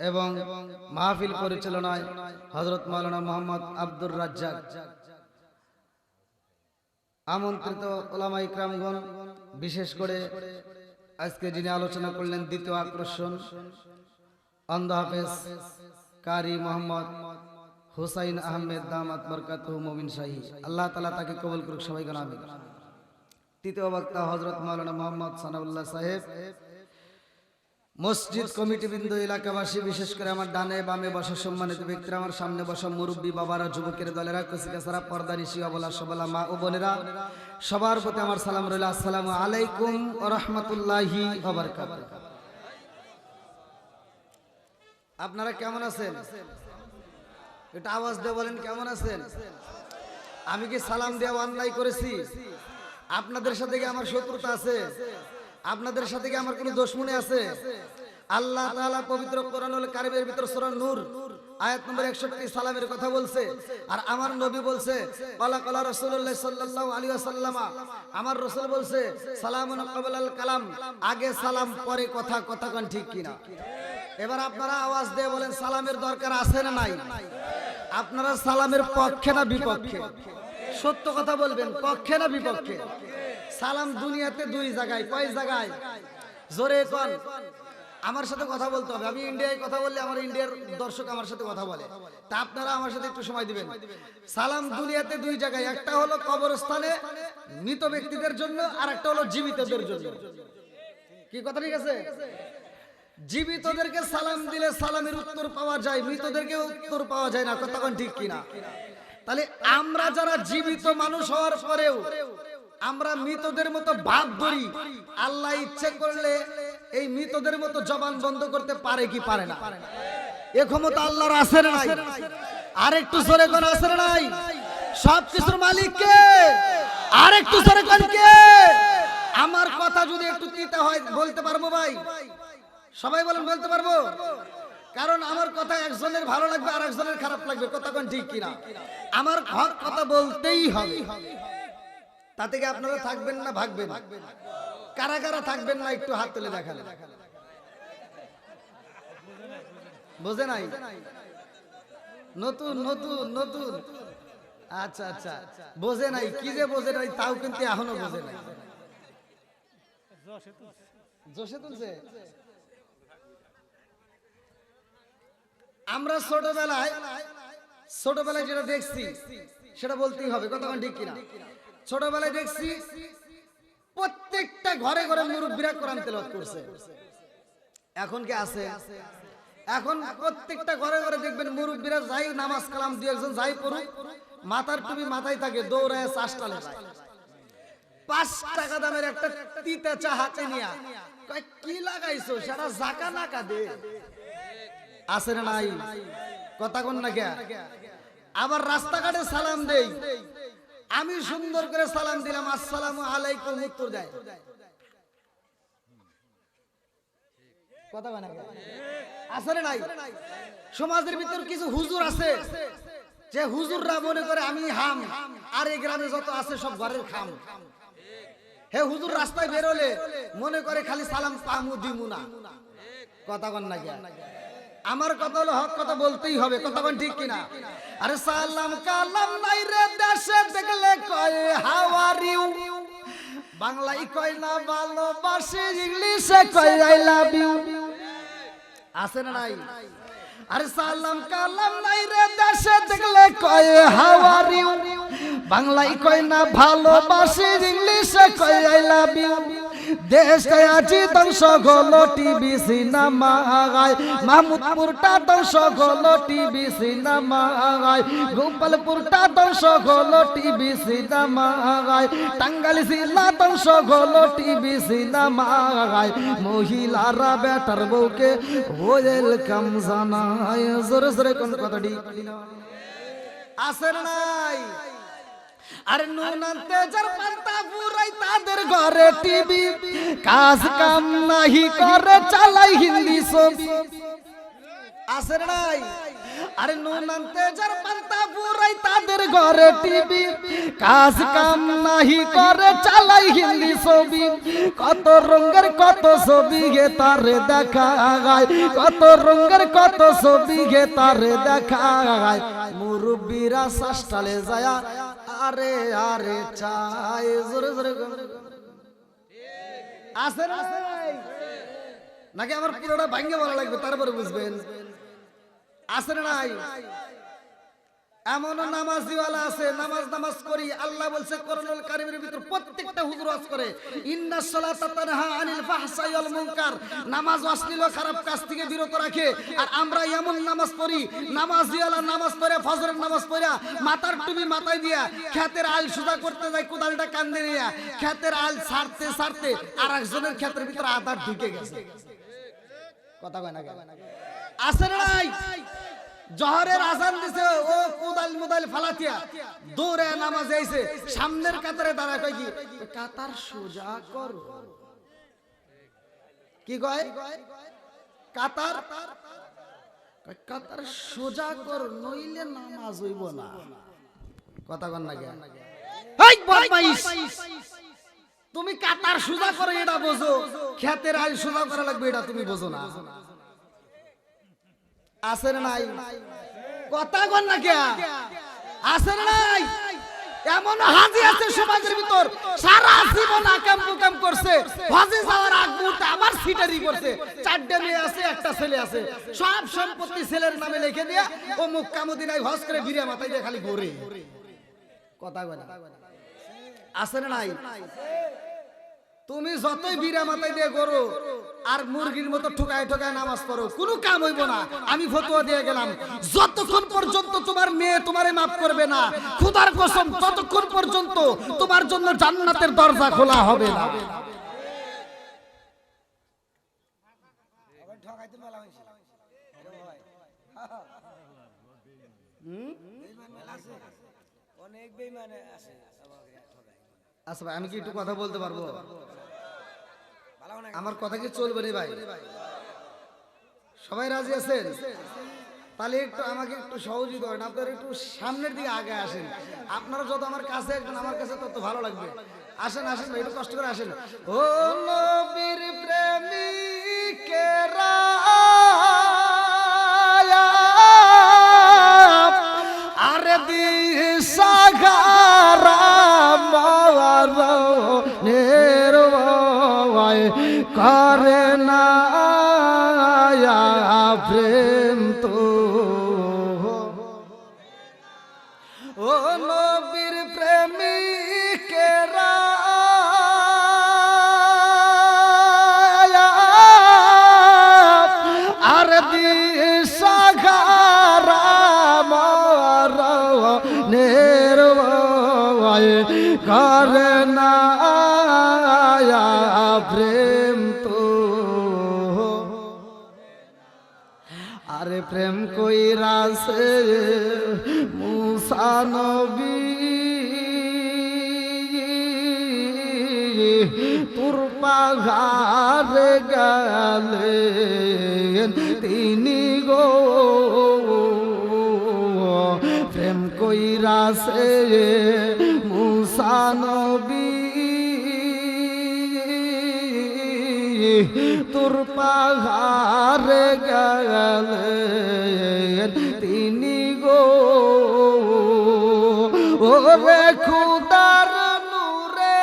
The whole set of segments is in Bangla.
এবং মাহফিল পরিচালনায় হযরত মাওলানা মোহাম্মদ আব্দুর রাজ্জাক, আমন্ত্রিত উলামা ইকরামগণ, বিশেষ করে আজকে যিনি আলোচনা করলেন দ্বিতীয় আকর্ষণ অন্ধ হাফেজ কারি মোহাম্মদ হুসাইন আহমেদ দামাত বরকাতুহু মুমিন শাহী, আল্লাহ তাআলা তাকে কবুল করুক, সবাই বলেন আমিন। তৃতীয় বক্তা হযরত মাওলানা মোহাম্মদ সানাউল্লাহ সাহেব। মসজিদ কমিটি বৃন্দ, এলাকাবাসী, বিশেষ করে আমার ডানে বামে বসা সম্মানিত ব্যক্তিরা, আমার সামনে বসা মুরব্বী বাবারা, যুবকের দলেরা, কচিকাচারা, পর্দা নিশি, অবলা সবলা মা ও বোনেরা, সবার প্রতি আমার সালাম রইল। আসসালামু আলাইকুম ওয়া রাহমাতুল্লাহি ওয়া বারাকাতুহু। আপনারা কেমন আছেন? এটা আওয়াজ দিয়ে বলেন কেমন আছেন? আমি কি সালাম দেওয়া অন্যায় করেছি? আপনাদের সাথে কি আমার শত্রুতা আছে? আপনাদের সাথে কি আমার কোনো দুশমনি আছে? আল্লাহ তাআলা পবিত্র কোরআনুল কারীমের ভিতর সূরা নূর আয়াত নম্বর 61 সালামের কথা বলছে, আর আমার নবী বলছে ক্বালা ক্বালা রাসূলুল্লাহ সাল্লাল্লাহু আলাইহি ওয়াসাল্লাম, আমার রাসূল বলছে সালামুন ক্বাবলাল কালাম, আগে সালাম পরে কথা। কথা কোন ঠিক কিনা? এবার আপনারা আওয়াজ দিয়ে বলেন সালামের দরকার আছে না নাই? আপনারা সালামের পক্ষে না বিপক্ষে? সত্য কথা বলবেন, পক্ষে না বিপক্ষে? সালাম দুনিয়াতে দুই জায়গায়। কয় জায়গায়? জোরে কোন। আমার সাথে কথা বলতে হবে। আমি ইন্ডিয়ায় কথা বললে আমার ইন্ডিয়ার দর্শক আমার সাথে কথা বলে, তা আপনারা আমার সাথে একটু সময় দিবেন। সালাম দুনিয়াতে দুই জায়গায়, একটা হলো কবরস্থানে মৃত ব্যক্তিদের জন্য, আর একটা হলো জীবিতদের জন্য। কি কথা ঠিক আছে? জীবিতদেরকে সালাম দিলে সালামের উত্তর পাওয়া যায়, মৃতদেরকে উত্তর পাওয়া যায় না। কথা কোন ঠিক কিনা? তাহলে আমরা যারা জীবিত মানুষ হওয়ার পরেও আমরা মৃতদের মতো ভাব ধরি, আল্লাহ ইচ্ছে করলে এই মৃতদের মতো জবান বন্ধ করতে পারে কি পারে না? এ ক্ষমতা আল্লাহর আছে না নাই? আর একটু জোরে কোন আছে না নাই? সবকিছুর মালিক কে? আর একটু জোরে কোন কে? আমার কথা যদি একটু তিতা হয় বলতে পারবো ভাই? সবাই বলেন বলতে পারবো? কারণ আমার কথা একজনের ভালো লাগবে আর একজনের খারাপ লাগবে। কথা কোন ঠিক কিনা? আমার হক কথা বলতেই হবে। তাতে কি আপনারা থাকবেন না ভাগবেন? কারা কারা থাকবেন না একটু হাত তুলে দেখান। বোঝে নাই? নতুন নতুন নতুন, আচ্ছা আচ্ছা, বোঝে নাই। কি যে বোঝে নাই তাও কিন্তু এখনো বোঝে নাই। জোশে তুলছে। আমরা ছোটবেলায় যেটা দেখছি সেটা বলতেই হবে। কথা ঠিক কিনা? ছোটবেলায় দেখছি প্রত্যেকটা ঘরে ঘরে মুরব্বীরা কোরআন তেলাওয়াত করছে। এখন কি আছে? এখন প্রত্যেকটা ঘরে ঘরে দেখবেন মুরব্বীরা যাই নামাজ কালাম দুই একজন যাই পড়ুক, মাথার টুপি মাথায় থাকে, দৌড়ায় চাষটালে যায়। 5 টাকা দামের একটা তিতা চা হাতে নিয়া কয় কি লাগাইছো, সেটা জাকা নাকা দে। আছে না নাই? কথা কোন না কে? আবার রাস্তাঘাটে সালাম দেই, আমি সুন্দর করে সালাম দিলাম, আসসালামু আলাইকুম, উত্তর দেয়। কথা বলে না? আছে না নাই? সমাজের ভিতর কিছু হুজুর আছে যে হুজুররা মনে করে আমি হাম, আর এই গ্রামে যত আছে সব ঘরের খাম। হে হুজুর রাস্তায় বেরোলে মনে করে খালি সালাম পামু দিমু না। কথা কোন না কে? আমার কথা হলো হক কথা বলতেই হবে। কথা কোন ঠিক কিনা? আরে সালাম কালাম নাই রে দেশে দেখলে কয় হাউ আর ইউ, বাংলায় কয় না ভালোবাসি, ইংলিশে কয় আই লাভ ইউ। আছে না নাই? আরে সালাম কালাম নাই রে দেশে দেখলে কয় হাউ আর ইউ, বাংলায় কয় না ভালোবাসি, ইংলিশে কয় আই লাভ ইউ। দেশ কায়াছি ধ্বংস হলো টিভি সিনেমায়, মাহমুদপুরটা ধ্বংস হলো টিভি সিনেমায়, গোপালপুরটা ধ্বংস হলো টিভি সিনেমায়, টাঙ্গাইল জেলা ধ্বংস হলো টিভি সিনেমায়। মহিলারা বেটার বউকে ওয়েলকাম জানায়। জোরে জোরে কোন কথাটি আছে না নাই? আরে নুনান্তে যার পান্তা পুরাই তাদের ঘরে টিভি, কাজ কাম নাহি করে চালাই হিন্দি ছবি। আছে না নাই? আরে নুন আনতে যার পান্তা পুরাই তাদের ঘরে টিভি, কাজ কাম নাহি করে চালাই হিন্দি ছবি, কত রঙের কত ছবি গে তারে দেখায়, কত রঙের কত ছবি গে তারে দেখায়, মুরব্বীরা শাস্তালে যায়া আরে আরে চাই জোরে জোরে আছে না নাকি আমার পুরোটা ভাঙ্গে বলা লাগবে তারপরে বুঝবেন আছে না নাই? এমন নামাজিওয়ালা আছে, নামাজ করি, আল্লাহ বলছে কোরআনুল কারীমের ভিতর প্রত্যেকটা হুজুর ওয়াজ করে ইন্নাস সালাতা তানহা আনিল ফাহশাই ওয়াল মুনকার, নামাজ অশ্লীল ও খারাপ কাজ থেকে বিরত রাখে। আর আমরা এমন নামাজ পড়ি, নামাজিওয়ালা নামাজ পড়ে ফজরের নামাজ পড়া মাথার টুপি মাথায় দিয়া ক্ষেতের আল সুদা করতে যায়, কোদালটা কান্দে নিয়ে ক্ষেতের আল ছাড়তে ছাড়তে আর একজনের ক্ষেতের ভিতর আধার ঢুকে গেছে। কথা কয় না আছে না নাই? জহরের আজান দিছে, ও কোদাল মুদাল ফালাতিয়া দৌড়ে নামাজে আইছে, সামনের কাতারে দাঁড়া কয় কি কাতার সোজা করো, কি কয় কাতার কাতার সোজা কর নইলে নামাজ হইব না। কথা কন না কেন? এই বদমাইশ, তুমি কাতার সোজা করো এটা বোঝো, ক্ষেতের আইল সোজা করা লাগবে এটা তুমি বোঝো না। আছে না নাই? কথা কন না কে? আছে না নাই? এমন হাজি আছে সমাজের ভিতর সারা জীবন আকাম কুকাম করছে, হজে যাওয়ার আগ মুহূর্তে আবার সিটারি করছে, চারটে মেয়ে আছে একটা ছেলে আছে, সব সম্পত্তি ছেলের নামে লিখে দিয়ে ও মক্কা মদিনায় হজ করে ভিড়ে মাথায় দিয়ে খালি ঘোরে। কথা কয় না? আছে না নাই? তুমি যতই বিরা মাথায় দিয়ে করো আর মুরগির মতো ঠোকায় ঠোকায় নামাজ পড়ো, কোনো কাম হইব না। আমি ফতোয়া দিয়ে গেলাম, যতক্ষণ পর্যন্ত তোমার মেয়ে তোমারে মাফ করবে না, খোদার কসম ততক্ষণ পর্যন্ত তোমার জন্য জান্নাতের দরজা খোলা হবে না। আচ্ছা ভাই, আমি কি একটু কথা বলতে পারবো? আমার কথা কি চলবে রে ভাই? সবাই রাজি আছেন? তাহলে একটু আমাকে একটু সহযোগিতা করেন, আপনারা একটু সামনের দিকে আগে আসেন। আপনারা যত আমার কাছে আসবেন আমার কাছে তত ভালো লাগবে। আসেন আসেন ভাই, একটু কষ্ট করে আসেন। ও নবীর প্রেমিকেরা আরে দিশাগারা করে না প্রেম তো, ও নবীর প্রেমিকেরা আর দিশাগারা মরণের ভয় করে না প্রেম তো, আরে প্রেম কইরাছে মুসা নবী তুর পাহাড়ে গেলেন তিনি গো, প্রেম কইরাছে মুসা নবী তোর পাহাড়ে গেলেন তিনি গো, ওরে খুদার নূরে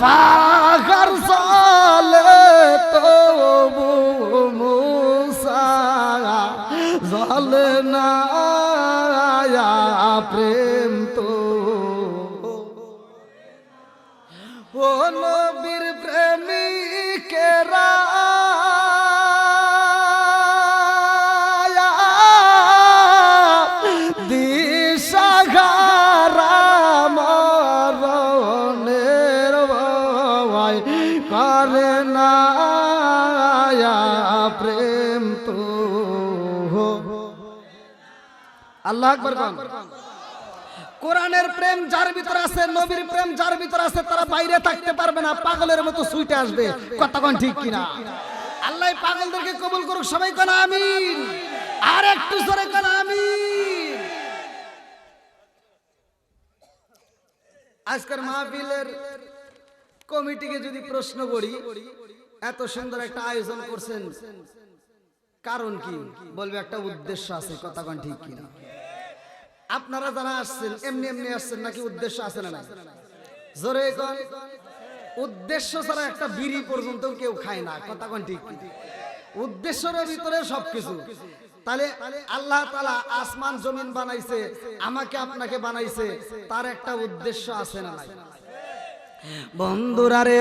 পাহাড় চলে তবু মুসা জলে না প্রেম তো, ও নবীর প্রেমিকেরা দিশাহারা মরণের ভয় করে না প্রেম তো। আল্লাহু আকবার। কোরআনের প্রেম যার ভিতরে আছে, নবীর প্রেম যার ভিতরে আছে, তারা বাইরে থাকতে পারবে না, পাগলের মতো ছুটে আসবে। কথা কোন ঠিক কিনা? আল্লাহ পাগলদেরকে কবুল করুক, সবাই কোন আমিন। আর একটু জোরে কোন আমিন। আজকের মাহফিলের কমিটিকে যদি প্রশ্ন করি, এত সুন্দর একটা আয়োজন করছেন, কারণ কি? বলবে একটা উদ্দেশ্য আছে। কথা কোন ঠিক কিনা? আপনারা যারা আসছেন এমনি এমনি আসছেন নাকি উদ্দেশ্য আছে না? জোরে কোন। উদ্দেশ্য ছাড়া একটা বিড়ি পর্যন্ত কেউ খায় না। কথা কোন ঠিক? উদ্দেশ্যের ভিতরে সবকিছু। তাহলে আল্লাহ তাআলা আসমান জমিন বানাইছে, আমাকে আপনাকে বানাইছে, তার একটা উদ্দেশ্য আছে না নাই? বন্ধুরা রে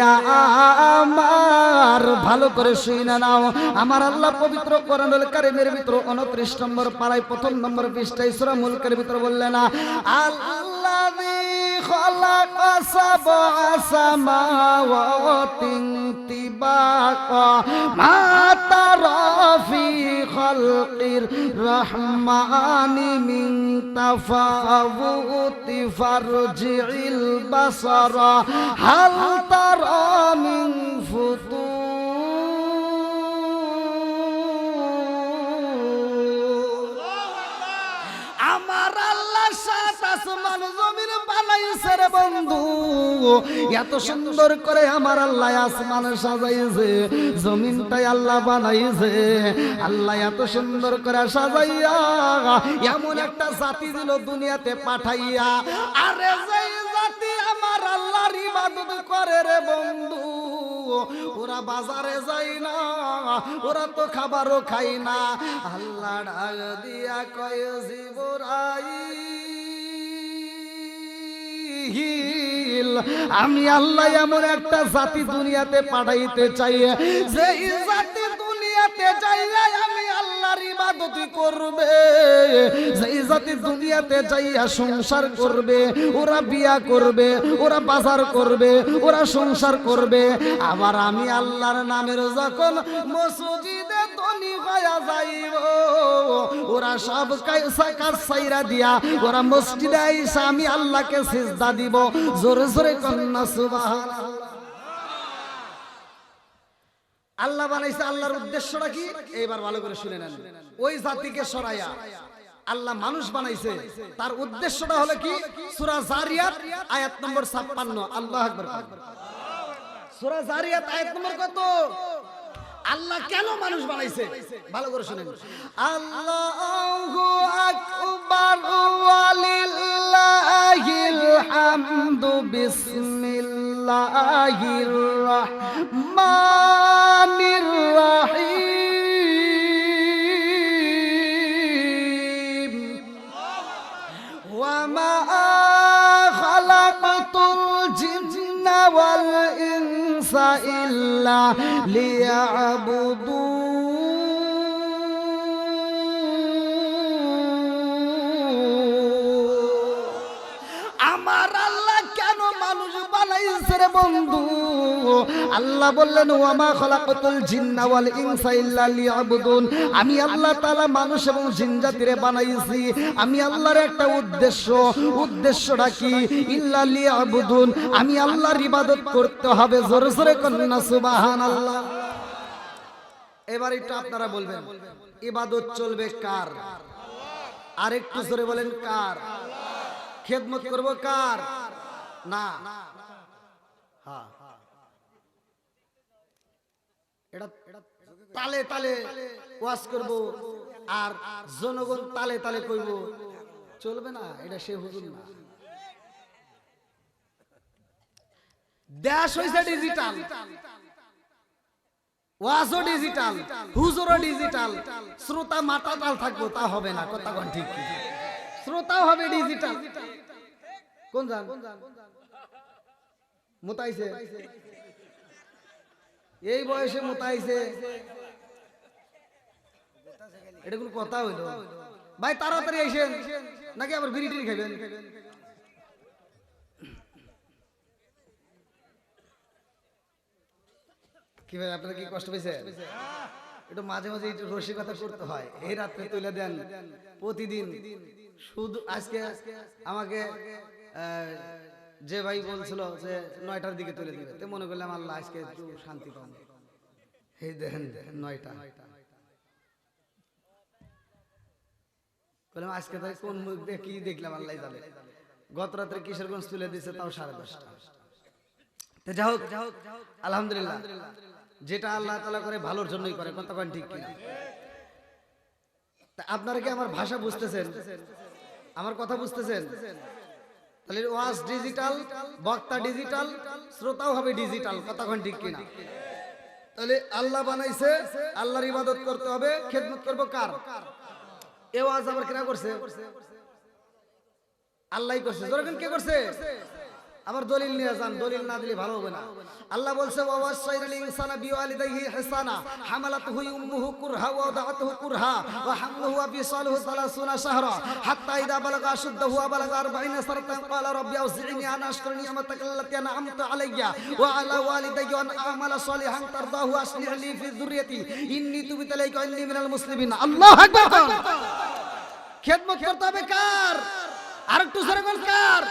আমার ভালো করে শুনে নাও, আমার আল্লাহ পবিত্র কোরআনুল কারীমের ভিতর 29 নম্বর পারায় 1 নম্বর পৃষ্ঠায় সূরা মুলকের ভিতর বললেন, আল্লাযী খালাকা সাবআ সামাওয়াতিন তিবাকা মা তারা ফি খালকির রহমানি মিন তাফাউতি ফারজিল বাসারা হাল তারা মিন ফুতুর। আমার আল্লাহ সাত আসমান জমিন বানাইছে রে বন্ধু, এত সুন্দর করে আমার আল্লাহ আসমান সাজাইছে, জমিনটাই আল্লাহ বানাইছে। আল্লাহ এত সুন্দর করে সাজাইয়া এমন একটা জাতি দিল দুনিয়াতে পাঠাইয়া, আরে যেই জাতি আমার আল্লাহর ইবাদত করে রে বন্ধু, ওরা বাজারে যায় না, ওরা তো খাবারও খায় না। আল্লাহ ডাক দিয়া কয় জিবরাইল, আমি আল্লাহ এমন একটা জাতি দুনিয়াতে পাঠাইতে চাই, যে জাতি দুনিয়াতে যাইয়া আমি আল্লাহর ইবাদত করবে, যেই জাতি দুনিয়াতে যাইয়া সংসার করবে, ওরা বিয়া করবে, ওরা বাজার করবে, ওরা সংসার করবে। আবার আমি আল্লাহর নামের যখন মসজিদে ধনী হয়ে যাইব, ওরা সব কাজ ছাইরা দিয়া ওরা মসজিদে আইসা আমি আল্লাহকে সিজদা দিব। জোরে জোরে কন্যা সুবহানাল্লাহ। আল্লাহ বানাইছে, আল্লাহর উদ্দেশ্যটা কি? এইবার ভালো করে শুনে নেন। ওই জাতিকে সরাইয়া আল্লাহ মানুষ বানাইছে, তার উদ্দেশ্যটা হলো কি? সূরা জারিয়াত আয়াত নম্বর 56। আল্লাহু আকবার। সূরা জারিয়াত আয়াত নম্বর কত? আল্লাহ কেন মানুষ বানাইছে ভালো করে শুনেন। আল্লাহু আকবার ওয়ালিল্লাহিল হামদু বিসমিল্লাহির রাহমানির রাহিম ওয়া মা খালাকাতুল জিন্না ওয়াল ইনসা ইল্লা লিয়াবুদুন। আমার আল্লাহ কেন মানুষ বানাইছে রে বন্ধু? আল্লাহ বললেন ওয়া মা খালাকাতুল জিন্না ওয়াল ইনসা ইল্লা লিয়াবুদুন, আমি আল্লাহ তাআলা মানুষ এবং জিন জাতিরে বানাইছি, আমি আল্লাহর একটা উদ্দেশ্য। উদ্দেশ্যটা কি? ইল্লা লিয়াবুদুন, আমি আল্লাহর ইবাদত করতে হবে। জোরে জোরে কন্না সুবহানাল্লাহ। এবার একটু আপনারা বলবেন ইবাদত চলবে কার? আর একটু জোরে বলেন কার? খেদমত করব কার? না, হ্যাঁ, এটা তালে তালে ওয়াজ করব আর জনগণ তালে তালে কইব, চলবে না। এটা সে হুজুর না। দেশ হইছে ডিজিটাল, ওয়াজও ডিজিটাল, হুজুরও ডিজিটাল, শ্রোতা মাথা তাল থাকবো তা হবে না। কথা কোন ঠিক? শ্রোতাও হবে ডিজিটাল। কোন জান মুতাইছে? এই বয়সে মুতাইছে, এটা কোন কথা হইলো? ভাই তাড়াতাড়ি আইসেন, নাকি আবার বিড়ি টিড়ি খাবেন? কি ভাই আপনারা কি কষ্ট পেয়েছে? একটু মাঝে মাঝে একটু রসিকতা করতে হয়। এই রাত্রে তুলে দেন, প্রতিদিন শুধু আজকে আমাকে যে ভাই বলছিল যে 9টার দিকে তুলে দিবে, তো মনে করলাম আল্লাহ আজকে একটু শান্তি পাবো। এই দেখেন 9টা বললাম আজকে তাই কোন মুখ দিয়ে কি দেখলাম আল্লাহ জানে। গত রাত্রে কিশোরগঞ্জ তুলে দিয়েছে তাও 10:30। তো যাই হোক আলহামদুলিল্লাহ, যেটা আল্লাহ তাআলা করে ভালোর জন্যই করে, কতক্ষণ ঠিক কিনা। তা আপনারা কি আমার ভাষা বুঝতেছেন, আমার কথা বুঝতেছেন? তাহলে ওয়াজ ডিজিটাল, বক্তা ডিজিটাল, শ্রোতাও হবে ডিজিটাল, কতক্ষণ ঠিক কিনা। তাহলে আল্লাহ বানাইছে, আল্লাহর ইবাদত করতে হবে, খেদমত করবো কার? এ ওয়াজ আবার কেনা করছে? আল্লাহই করছে। যখন কে করছে? আবার দলিল নিয়ে যান, দলিল না দিলে ভালো হবে না। আল্লাহ বলছে ওয়াসাইনাল ইনসানা বিওয়ালিদাইহি ইহসানা হামালাতুহু উম্মুহু কুরহা ওয়া ওয়াদাআতুহু কুরহা ওয়া হামলুহু ওয়া ফিসালুহু 30 শাহরা হাত্তা ইযা বালাগা আশুদ্দাহু ওয়া বালাগা 40 সানাতান ক্বালা রাব্বি আউজি'নি আন আশকুরা নি'মাতাকা আল্লাতী আন'আমতা আলাইয়া ওয়া আলা ওয়ালিদাইয়া ওয়া আন আ'মালা সলিহান তারদাহু আসলিহ লি ফি যুররিয়াতি ইন্নী তুবতু ইলাইকা ওয়া ইন্নী মিনাল মুসলিমিন। আল্লাহু আকবার। খেদমত করতে হবে কার? আরেকটু জোরে বল কার?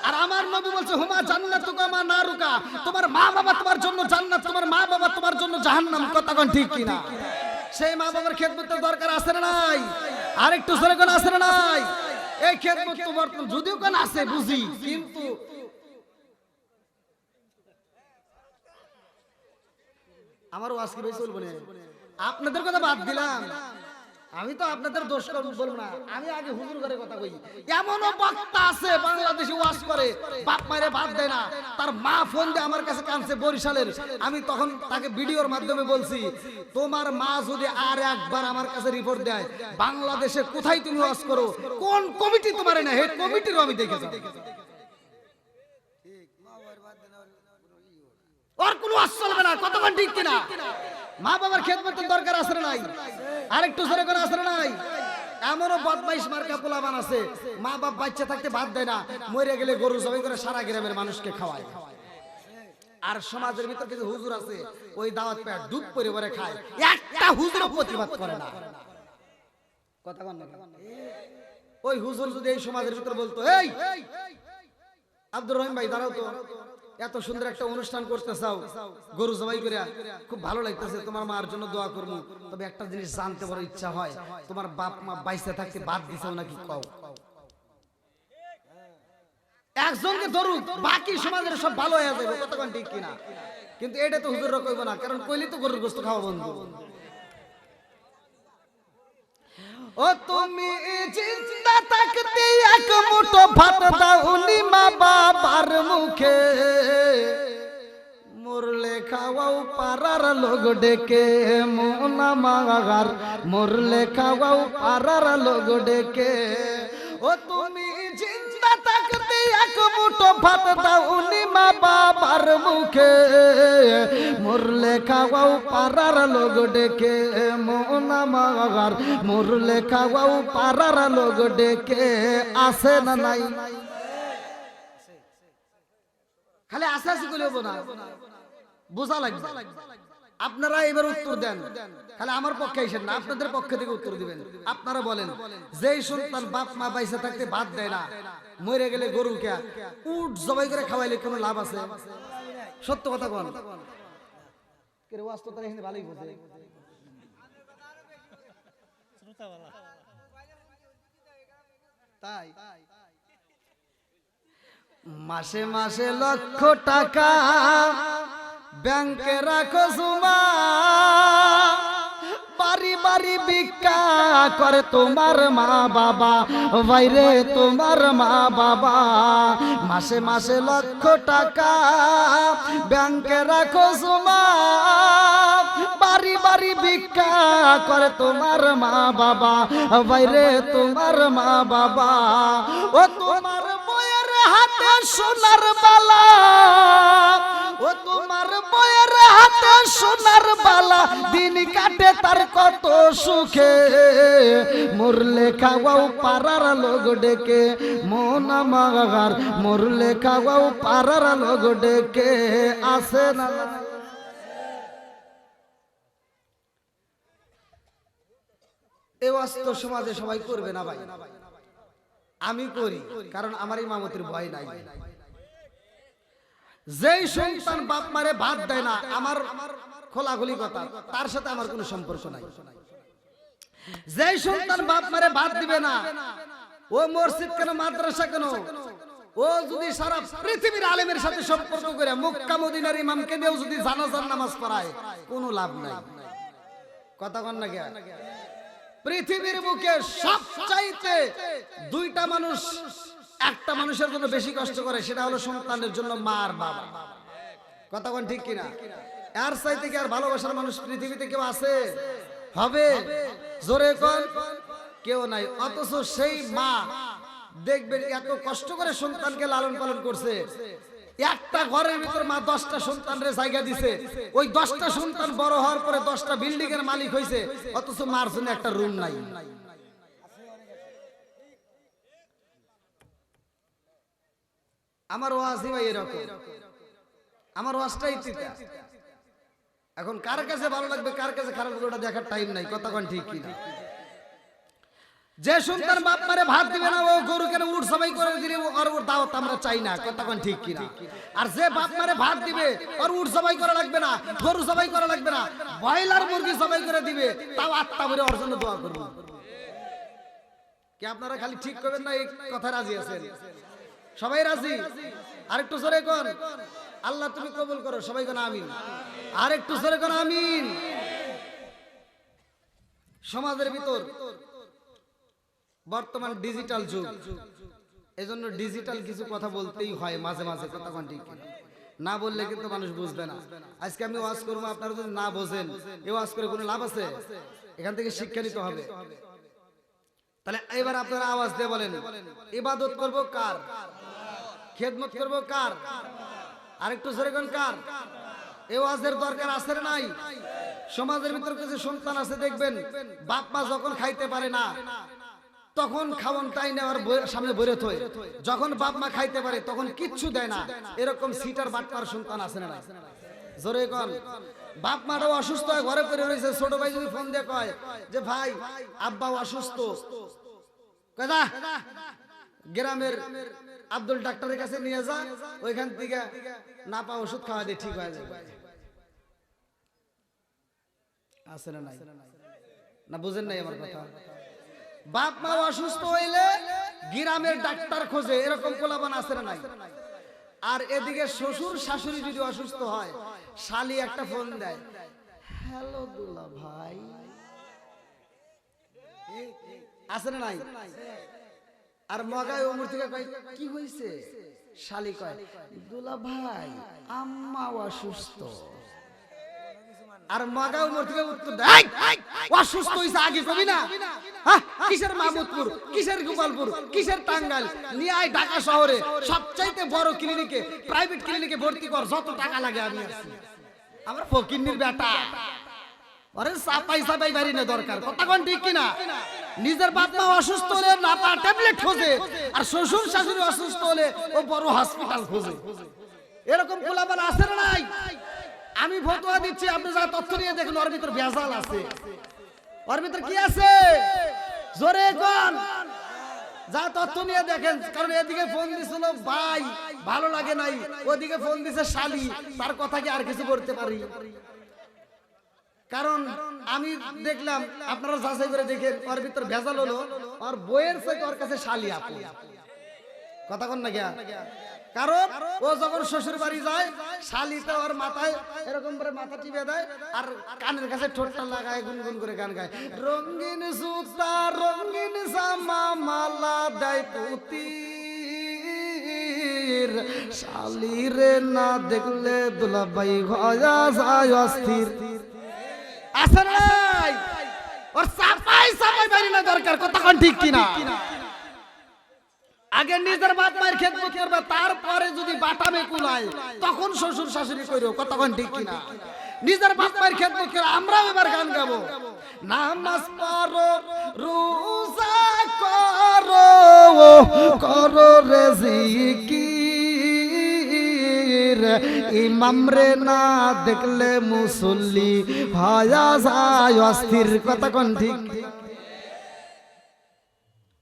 আর আমার নবী বলছে হুমা জান্নাতুকা মা নারুকা, তোমার মা বাবা তোমার জন্য জান্নাত, তোমার মা বাবা তোমার জন্য জাহান্নাম, কতক্ষণ ঠিক কিনা। সেই মা বাবার খেদমতের দরকার আছে না নাই? আরেকটু জোরে কোন আছে না নাই? এই খেদমত তো বর্তমান যদিও কোন আছে বুঝি, কিন্তু আমার ওয়াজ কি ভাই চলবে না? আপনাদের কথা বাদ দিলাম, আমি তো আপনাদের দোষ বলবো না, আমি আগে হুজুর ঘরে কথা কই। এমনও বক্তা আছে বাংলাদেশে ওয়াজ করে, বাপ মায়ের বাদ দেয় না, তার মা ফোন দিয়ে আমার কাছে কানছে বরিশালের। আমি তখন তাকে ভিডিওর মাধ্যমে বলছি, তোমার মা যদি আর একবার আমার কাছে রিপোর্ট দেয় বাংলাদেশে কোথায় তুমি ওয়াজ করো, কোন কমিটি তোমার না, হেড কমিটিরও আমি দেখেছি, ওর কোনো ওয়াজ চলবে না, কতক্ষণ ঠিক কিনা। মা বাবার খেদমতের দরকার আছে না নাই? আরেকটু জোরে করে আছে না নাই? এমনও বদমাইশ মার্কা পোলাপান আছে, মা বাপ বাচ্চা থাকতে বাদ দেয় না, মরে গেলে গরু জবাই করে সারা গ্রামের মানুষকে খাওয়ায়। আর সমাজের ভিতর কিছু হুজুর আছে, ওই দাওয়াত পেয়ে ডুব করে পরে খায়, একটা হুজুরও প্রতিবাদ করে না। কথা বল না। ওই হুজুর যদি এই সমাজের ভিতর বলতো, এই আব্দুর রহিম ভাই দাঁড়াও তো, এত সুন্দর একটা অনুষ্ঠান করতে চাও, গরু জবাই করে, খুব ভালো লাগতেছে, তোমার মার জন্য দোয়া করবো, তবে একটা জিনিস জানতে বড় ইচ্ছা হয়, তোমার বাপ মা বাইসে থাকতে বাদ দিছেও নাকি কও। একজনকে ধরুক, বাকি সমাজের সব ভালো হয়ে যাবে, কতক্ষণ ঠিক কিনা। কিন্তু এটা তো হুজুররা কইব না, কারণ কইলে তো গরুর গোশত খাওয়া বন্ধ। ও তুমি জিন্দা থাকতে এক মুঠো ভাত দাওনি মা বাবার মুখে, মরলে খাওয়াও পাড়ার লোক ডেকে, মোনা মাগার মরলে খাওয়াও পাড়ার লোক ডেকে। ও তুমি জিন্দা থাকতে এক মুঠো ভাত দাওনি মা বাবার মুখে, মরলে খাওয়াও পাড়ার লোক ডেকে, মোনা মাগার মরলে খাওয়াও পাড়ার লোক ডেকে। আছে না নাই? খালি আশা আশি করে হবো না, বোঝা লাগবে। আপনারা এবার উত্তর দেন, খালি আমার পক্ষে এসেন না, আপনাদের পক্ষ থেকে উত্তর দিবেন। আপনারা বলেন, যেই সন্তান বাপ মা বাইসে থাকতে বাদ দেয় না, মরে গেলে গরুকে উট জবাই করে খাওয়াইলে কোনো লাভ আছে? সত্য কথা বল। ভালোই বোঝে তাই মাসে মাসে লক্ষ টাকা ব্যাংকে রাখো জমা, বাড়ি বাড়ি ভিক্ষা করে তোমার মা বাবা, বাইরে তোমার মা বাবা। মাসে মাসে লক্ষ টাকা ব্যাংকে রাখো জমা, বাড়ি বাড়ি ভিক্ষা করে তোমার মা বাবা, বাইরে তোমার মা বাবা। ও তোমার বইয়ের হাতে সোনার বালা, ও তোমার বইয়ের হাতে সোনার বালা, দিন কাটে তার কত সুখে, মরলে খাওয়াও পাড়ার লোক ডেকে, মোনা মাগার মরলে খাওয়াও পাড়ার লোক ডেকে। আছে না? এই অস্ত সমাজে সবাই করবে না ভাই, আমি করি, কারণ আমার ইমামতির ভয় নাই। যেই সন্তান বাপ মারে ভাত দেয় না, আমার খোলাখুলি কথা, তার সাথে আমার কোনো সম্পর্ক নাই। যেই সন্তান বাপ মারে ভাত দিবে না, ও মসজিদ কেন মাদ্রাসা কেন, ও যদি সারা পৃথিবীর আলেমের সাথে সম্পর্ক করে মক্কা মদিনার ইমামকে দিয়েও যদি জানাজার নামাজ পড়ায়, কোনো লাভ নাই। কথা কন না কেন? পৃথিবীর বুকে সবচাইতে দুইটা মানুষ একটা মানুষের জন্য বেশি কষ্ট করে, সেটা হলো সন্তানের জন্য মা আর বাবা। কথা কোন ঠিক কিনা? এর চাইতে কি আর ভালোবাসার মানুষ পৃথিবীতে কেউ আছে? হবে? জোরে কোন? কেউ নাই। অথচ সেই মা দেখবেন এত কষ্ট করে সন্তানকে লালন পালন করছে, একটা ঘরের ভিতর মা 10টা সন্তানরে জায়গা দিছে, ওই 10টা সন্তান বড় হওয়ার পরে 10টা বিল্ডিং এর মালিক হয়েছে, অথচ মার জন্য একটা রুম নাই। আমার ওয়াজই ভাই এরকম, আমার ওয়াজটাই তিতা। এখন কার কাছে ভালো লাগবে কার কাছে খারাপ লাগবে ওটা দেখার টাইম নাই। কথা কোন ঠিক কিনা? যে সন্তান বাপ মারে ভাত দিবে না, ও গরু কেন উট সবাই করে দিলে ওর দাওয়াত আমরা চাই না। কথা কোন ঠিক কিনা? আর যে বাপ মারে ভাত দিবে, ওর উট সবাই করা লাগবে না, গরু সবাই করা লাগবে না, ব্রয়লার মুরগি সবাই করে দিবে, তাও আত্মা ভরে ওর জন্য দোয়া করব। কি আপনারা খালি ঠিক করবেন না? এই কথা রাজি আছেন? সবাই রাজি? আরেকটু জোরে কোন আল্লাহ তুমি কবুল করো। সবাই কোন আমিন। আরেকটু জোরে কোন আমিন। সমাজের ভিতর বর্তমান ডিজিটাল যুগ, এজন্য ডিজিটাল কিছু কথা বলতেই হয় মাঝে মাঝে। কথা কোন ঠিক কিনা? না বললে কিন্তু মানুষ বুঝবে না। আজকে আমি ওয়াজ করবো, আপনারা যদি না বোঝেন, এই ওয়াজ করে কোনো লাভ আছে? এখান থেকে শিক্ষা নিতে হবে। তাহলে এবার আপনারা আওয়াজ দিয়ে বলেন, ইবাদত করব কার? খেদমত করব কার? আরেকটু জোরে কোন কার? এই ওয়াজের দরকার আছে না নাই? সমাজের ভিতর কিছু সন্তান আছে দেখবেন, বাপ মা যখন খাইতে পারে না তখন খাওয়ান তাই নেওয়ার সামনে বইরে থয়, যখন বাপ মা খাইতে পারে তখন কিচ্ছু দেয় না। এরকম সিটার বাটপার সন্তান আছে না নাই? জোরে কোন। বাপ মাটাও অসুস্থ হয়, ঘরে পড়ে রয়েছে, ছোট ভাই যদি ফোন দিয়ে কয় যে ভাই আব্বা অসুস্থ, কয়দা গ্রামের আব্দুল ডাক্তারের কাছে নিয়ে যা, ওইখান থেকে না পা ওষুধ খাওয়া দিয়ে ঠিক হয়ে যাবে। আছে না নাই? না বুঝেন নাই আমার কথা? বাপ মা অসুস্থ হইলে গ্রামের ডাক্তার খোঁজে, এরকম কোলাবান আছে না নাই? আর এদিকে শ্বশুর শাশুড়ি যদি অসুস্থ হয়, শালি একটা ফোন দেয়, হ্যালো দুলা ভাই, আছে না নাই? আর মগায় ওমর থেকে কয় কি হইছে? শালি কয় দুলা ভাই আম্মা অসুস্থ। আর মগা ওমর থেকে উত্তর দেয়, অসুস্থ হইছে আগে কবি না? হ্যাঁ, কিসের মাহমুদপুর, কিসের গোপালপুর, কিসের টাঙ্গাইল, নিয়ে আয় ঢাকা শহরে সবচাইতে বড় ক্লিনিকে, প্রাইভেট ক্লিনিকে ভর্তি কর, যত টাকা লাগে আমি আছি। আমার ফকিন্নির বেটা, আরে সাপাই সাপাই বাড়ি না দরকার। কথা কোন ঠিক কিনা? নিজের বাপ মা অসুস্থ হলে না পা ট্যাবলেট খোঁজে, আর শ্বশুর শাশুড়ি অসুস্থ হলে ও বড় হসপিটাল খোঁজে। এরকম কোলাবান আছে না নাই? আমি ফতোয়া দিচ্ছি, আপনি যা তথ্য নিয়ে দেখুন, ওর ভিতর ভেজাল আছে। ওর ভিতর কি আছে? জোরে কোন যা তথ্য নিয়ে দেখেন। কারণ এদিকে ফোন দিছিল ভাই ভালো লাগে নাই, ওদিকে ফোন দিছে শালি, তার কথা কি আর কিছু করতে পারি? কারণ আমি দেখলাম, আপনারা যাচাই করে দেখেন, ওর ভিতর ভেজাল হলো ওর বইয়ের সাথে ওর কাছে শালি আপু। কথা কোন না গিয়া? কারণ ও যখন শ্বশুর বাড়ি যায়, শালিতে ওর মাথায় এরকম করে মাথা টিপে দেয়, আর কানের কাছে ঠোঁটটা লাগায়, গুনগুন করে গান গায়, রঙিন সুতা রঙিন জামা মালা দেয় পুতি, শালিরে না দেখলে দুলাভাই হয়া যায় অস্থির। আছে নাই? ওর সাপাই সাপাই বাড়ি না দরকার। কথা কোন ঠিক কিনা? আগে নিজের বাপ মায়ের খেদমত করবে, তারপরে যদি বাটামে কুলায় তখন শ্বশুর শাশুড়ি কইরো। কথা কোন ঠিক কিনা? নিজের বাপ মায়ের খেদমত করে আমরাও এবার গান গাবো, নামাজ পড়ো রোজা করো করো রে জিকির, ইমাম রে না দেখলে মুসল্লি হয়া যায় অস্থির। কথা কোন ঠিক?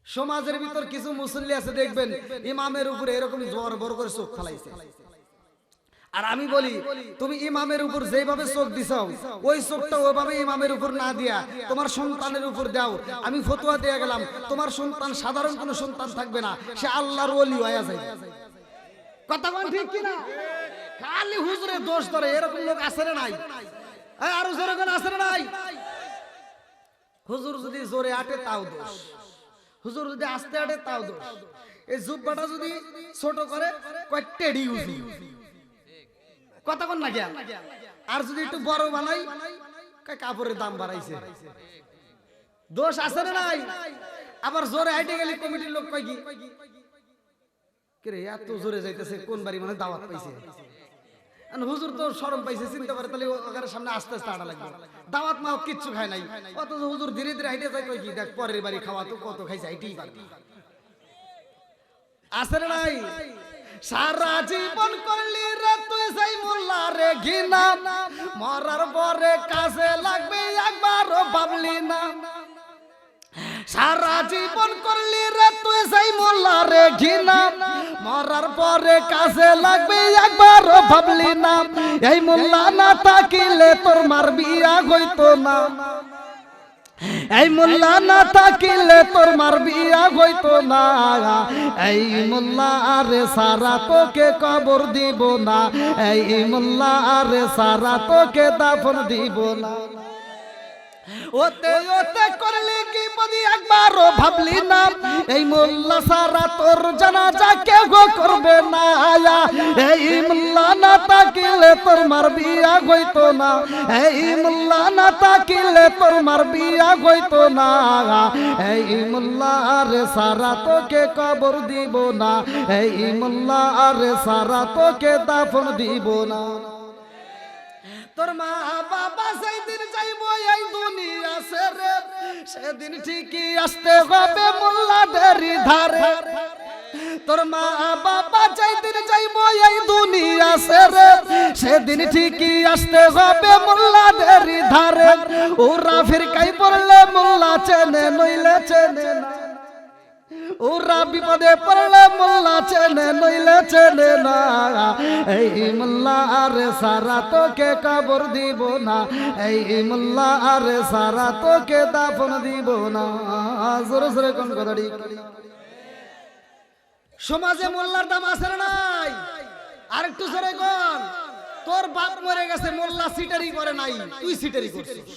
সমাজের ভিতর কিছু মুসল্লি আছে দেখবেন ইমামের উপরে এরকম জোর বড় করে চোখ ফেলাইছে। আর আমি বলি তুমি ইমামের উপর যেভাবে চোখ দিছাও ওই চোখটা ওইভাবে ইমামের উপর না দিয়া তোমার সন্তানের উপর দাও। আমি ফতোয়া দিয়ে গেলাম তোমার সন্তান সাধারণ কোনো সন্তান থাকবে না, সে আল্লাহর ওলি হয়ে যাবে। কথা কোন ঠিক কি না? খালি হুজুরের দোষ ধরে এরকম লোক আছে না নাই? আরো জোরে কোন আছে না নাই? হুজুর যদি জোরে আটে তাও দোষ, হুজুর যদি আস্তে আটে তাও দোষ। এই জুব্বাটা যদি ছোট করে কয় টেডি হুজুর, কথা কোন না গিয়া। আর যদি একটু বড় বানাই কয় কাপড়ের দাম বাড়াইছে। দোষ আছে না নাই? আবার জোরে হাইটে গেলে কমিটির লোক কয় কি রে এত জোরে যাইতেছে, কোন বাড়ি মানে দাওয়াত পাইছে। হুজুর তো শরম পাইছে, চিন্তা করে তাহলে ওখানে সামনে আস্তে আস্তে আটা লাগবে। দাওয়াত মাও কিচ্ছু খায় নাই, অথচ হুজুর ধীরে ধীরে হাইটে যায় কয় কি দেখ পরের বাড়ি খাওয়া তো কত খাইছে হাইটেই পারবি। আছে না নাই? সারা জীবন করলি রে তুই সেই মোল্লা রে ঘিনা, মরার পরে কাজে লাগবে একবারও ভাবলি না। সারা জীবন করলি রে তুই সেই মোল্লা রে ঘিনা, মরার পরে কাজে লাগবে একবারও ভাবলি না। এই মোল্লা না থাকিলে তোর মার বিয়া হইতো না, এই মোল্লা না থাকিলে তোর মার বিয়া হইতো না। এই মোল্লা আরে সারা তোকে কবর দিব না, এই মোল্লা আরে সারা তোকে দাফন দিব না। ওতে ওতে করলি কি বদি একবারও ভাবলি না, এই মোল্লা সারা তোর জানাজা কেউ করবে না। এই মোল্লা না থাকিলে তোর মার বিয়া হইতো না, এই মোল্লা না থাকিলে তোর মার বিয়া হইতো না। এই মোল্লা আরে সারা তোকে কবর দিব না, এই মোল্লা আরে সারা তোকে দাফন দিব না। তোর মা বাবা সেদিন যাইবো এই দুনিয়া ছেড়ে, সেদিন ঠিকই আসতে হবে মোল্লাদেরই ধারে। তোর মা বাবা যেদিন যাইবো এই দুনিয়া ছেড়ে, সেদিন ঠিকই আসতে হবে মোল্লাদেরই ধারে। ওরা ফিরকাই পড়লে মোল্লা চেনে নইলে চেনে না, ওরা বিপদে পড়লে মোল্লা চেনে নইলে চেনে না। এই মোল্লা আরে সারা তোকে কবর দিব না, এই মোল্লা আরে সারা তোকে দাফন দিব না। জোরে জোরে কোন কথা ঠিক? সমাজে মোল্লার দাম আছে না নাই? আরেকটু জোরে কোন। তোর বাপ মরে গেছে, মোল্লা সিটারি করে নাই, তুই সিটারি করছিস।